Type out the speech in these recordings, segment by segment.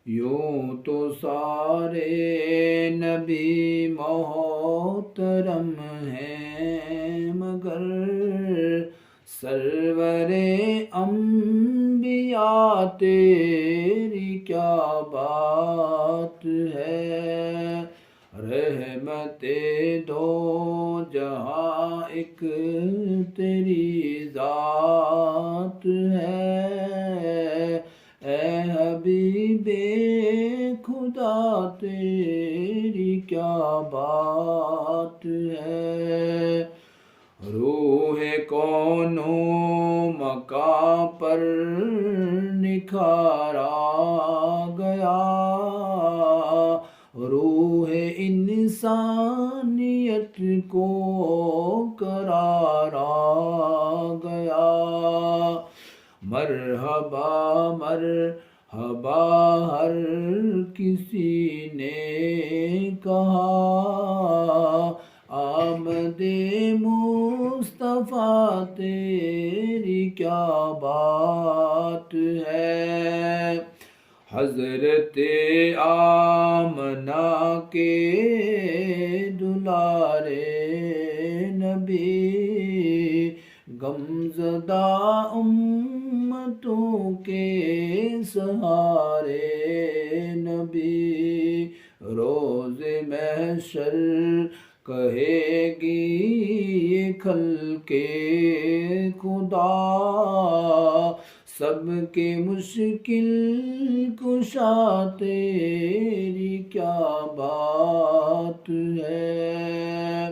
یوں تو سارے نبی محترم ہیں، مگر سرور انبیاء تیری کیا بات ہے؟ رحمت دو جہاں ایک تیری ذات ہے، اے حبیب خدا تیری کیا بات ہے؟ روح کون و مکاں پر نکھارا گیا، روح انسانیت کو قرارا گیا۔ مرحبا مرحبا ہر کسی نے کہا، آمد مصطفیٰ تیری کیا بات ہے؟ حضرت آمنہ کے دلارے نبی، غمزدہ امتوں کے سہارے نبی، روز محشر کہے گی یہ خلق خدا، سب کے مشکل کشا تیری کیا بات ہے؟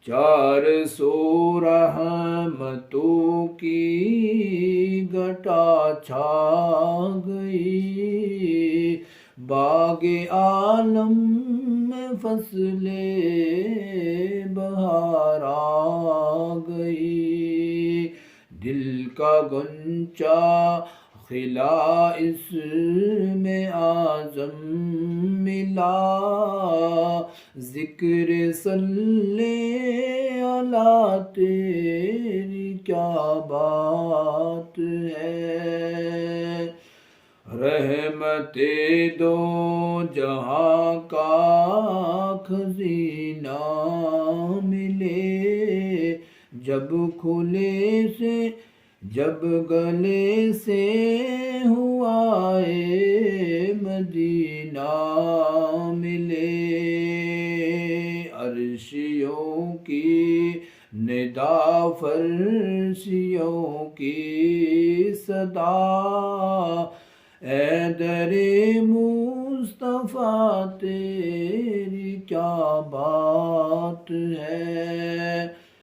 400 رحمتوں کی گھٹا چھا گئی، باغ عالم میں فصل بہار آ گئی، دل کا غنچہ کھلا اس میں اعظم ملا، ذکر صلی اللہ تیری کیا بات ہے؟ رحمت دو جہاں کا خزینہ ملے، جب کھلے سے جب گلے سے ہوا مدینہ ملے، عرشیوں کی ندا فرشیوں کی صدا، اے در مصطفیٰ تیری کیا بات ہے؟